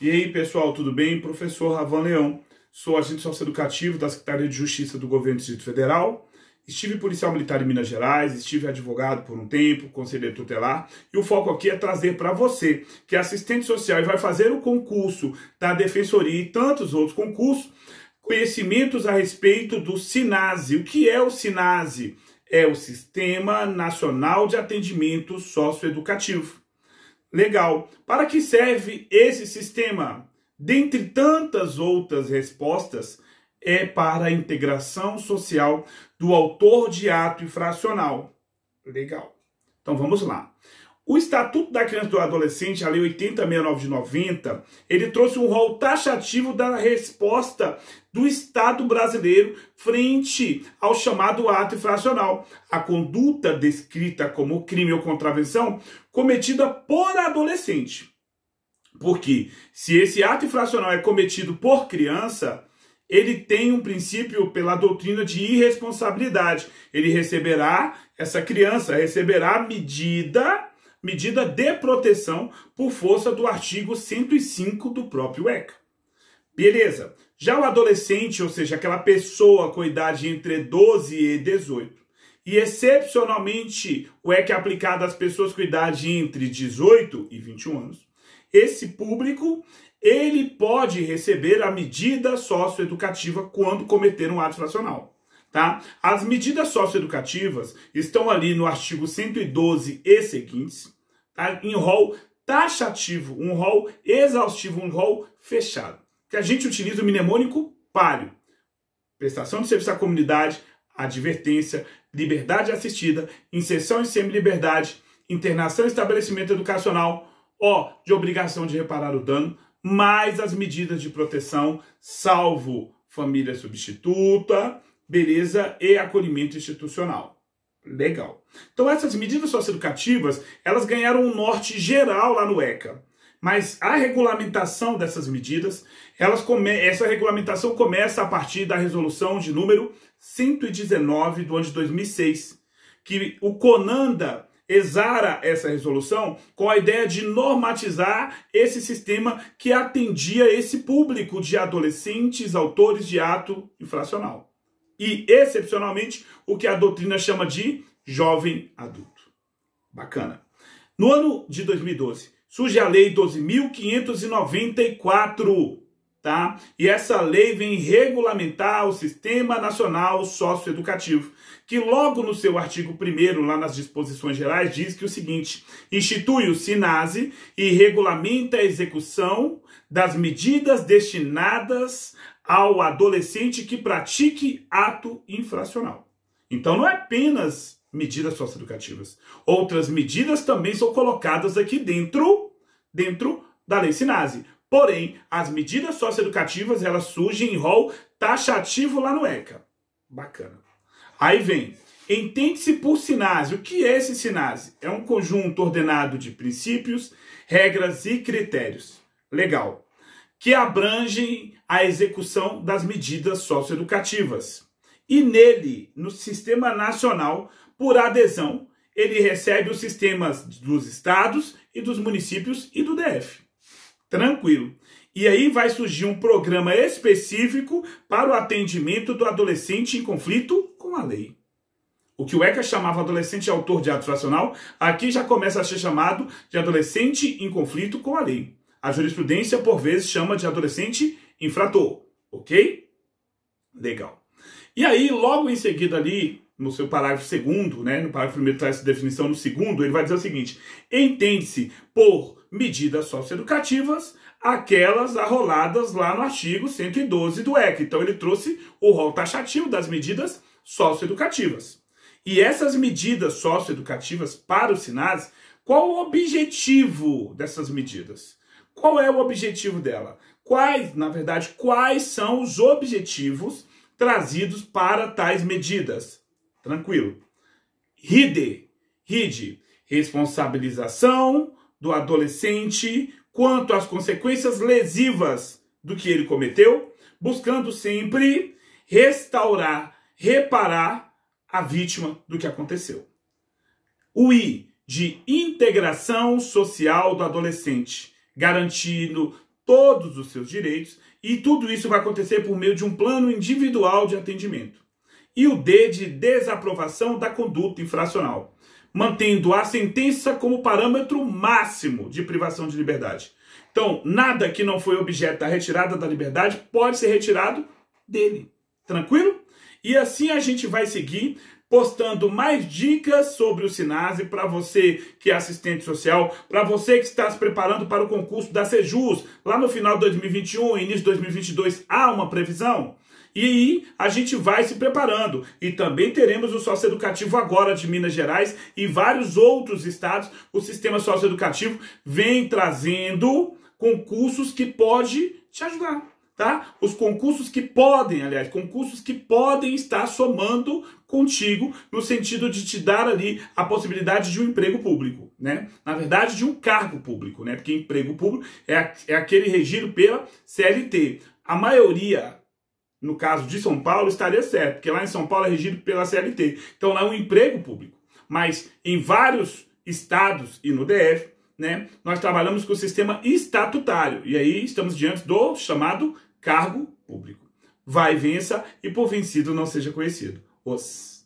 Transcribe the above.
E aí, pessoal, tudo bem? Professor Ravan Leão, sou agente socioeducativo da Secretaria de Justiça do Governo do Distrito Federal, estive policial militar em Minas Gerais, estive advogado por um tempo, conselheiro tutelar, e o foco aqui é trazer para você, que é assistente social e vai fazer o concurso da Defensoria e tantos outros concursos, conhecimentos a respeito do SINASE. O que é o SINASE? É o Sistema Nacional de Atendimento Socioeducativo. Legal. Para que serve esse sistema? Dentre tantas outras respostas, é para a integração social do autor de ato infracional. Legal. Então vamos lá. O Estatuto da Criança e do Adolescente, a Lei 8069 de 90, ele trouxe um rol taxativo da resposta do Estado brasileiro frente ao chamado ato infracional, a conduta descrita como crime ou contravenção cometida por adolescente. Porque se esse ato infracional é cometido por criança, ele tem um princípio pela doutrina de irresponsabilidade. Ele receberá, essa criança receberá medida de proteção por força do artigo 105 do próprio ECA. Beleza. Já o adolescente, ou seja, aquela pessoa com idade entre 12 e 18, e excepcionalmente o ECA é aplicado às pessoas com idade entre 18 e 21 anos, esse público, ele pode receber a medida socioeducativa quando cometer um ato infracional. Tá? As medidas socioeducativas estão ali no artigo 112 e seguintes, tá? Em rol taxativo, um rol exaustivo, um rol fechado. Que a gente utiliza o mnemônico PALIO. Prestação de serviço à comunidade, advertência, liberdade assistida, inserção em semi-liberdade, internação em estabelecimento educacional, de obrigação de reparar o dano, mais as medidas de proteção, salvo família substituta, beleza, e acolhimento institucional. Legal. Então essas medidas socioeducativas, elas ganharam um norte geral lá no ECA. Mas a regulamentação dessas medidas, essa regulamentação começa a partir da resolução de número 119 do ano de 2006, que o CONANDA exara essa resolução com a ideia de normatizar esse sistema que atendia esse público de adolescentes autores de ato infracional. E, excepcionalmente, o que a doutrina chama de jovem adulto. Bacana. No ano de 2012, surge a Lei 12.594, tá? E essa lei vem regulamentar o Sistema Nacional Socioeducativo, que logo no seu artigo 1º, lá nas disposições gerais, diz que o seguinte: institui o SINASE e regulamenta a execução das medidas destinadas ao adolescente que pratique ato infracional. Então não é apenas medidas socioeducativas. Outras medidas também são colocadas aqui dentro da Lei SINASE. Porém, as medidas socioeducativas, elas surgem em rol taxativo lá no ECA. Bacana. Aí vem, entende-se por SINASE. O que é esse SINASE? É um conjunto ordenado de princípios, regras e critérios. Legal. Que abrangem a execução das medidas socioeducativas. E nele, no Sistema Nacional, por adesão, ele recebe os sistemas dos estados e dos municípios e do DF. Tranquilo. E aí vai surgir um programa específico para o atendimento do adolescente em conflito com a lei. O que o ECA chamava adolescente autor de ato infracional, aqui já começa a ser chamado de adolescente em conflito com a lei. A jurisprudência, por vezes, chama de adolescente infrator. Ok? Legal. E aí, logo em seguida ali, no seu parágrafo 2º, né, no parágrafo 1º traz essa definição, no 2º, ele vai dizer o seguinte: entende-se por medidas socioeducativas aquelas arroladas lá no artigo 112 do ECA. Então ele trouxe o rol taxativo das medidas socioeducativas. E essas medidas socioeducativas para o SINASE, qual o objetivo dessas medidas? Qual é o objetivo dela? Quais são os objetivos trazidos para tais medidas? Tranquilo. RIDE, responsabilização do adolescente quanto às consequências lesivas do que ele cometeu, buscando sempre restaurar, reparar a vítima do que aconteceu. O I, de integração social do adolescente, garantindo todos os seus direitos, e tudo isso vai acontecer por meio de um plano individual de atendimento. E o D de desaprovação da conduta infracional, mantendo a sentença como parâmetro máximo de privação de liberdade. Então, nada que não foi objeto da retirada da liberdade pode ser retirado dele. Tranquilo? E assim a gente vai seguir postando mais dicas sobre o SINASE para você que é assistente social, para você que está se preparando para o concurso da Sejus. Lá no final de 2021, início de 2022, há uma previsão? E aí a gente vai se preparando. E também teremos o socioeducativo agora de Minas Gerais e vários outros estados. O sistema socioeducativo vem trazendo concursos que podem te ajudar, tá? Os concursos que podem, aliás, concursos que podem estar somando contigo no sentido de te dar ali a possibilidade de um emprego público, né? Na verdade, de um cargo público, né? Porque emprego público é aquele regido pela CLT. A maioria, no caso de São Paulo, estaria certo, porque lá em São Paulo é regido pela CLT. Então lá é um emprego público. Mas em vários estados e no DF, né, nós trabalhamos com o sistema estatutário. E aí estamos diante do chamado cargo público. Vai, vença e por vencido não seja conhecido. Os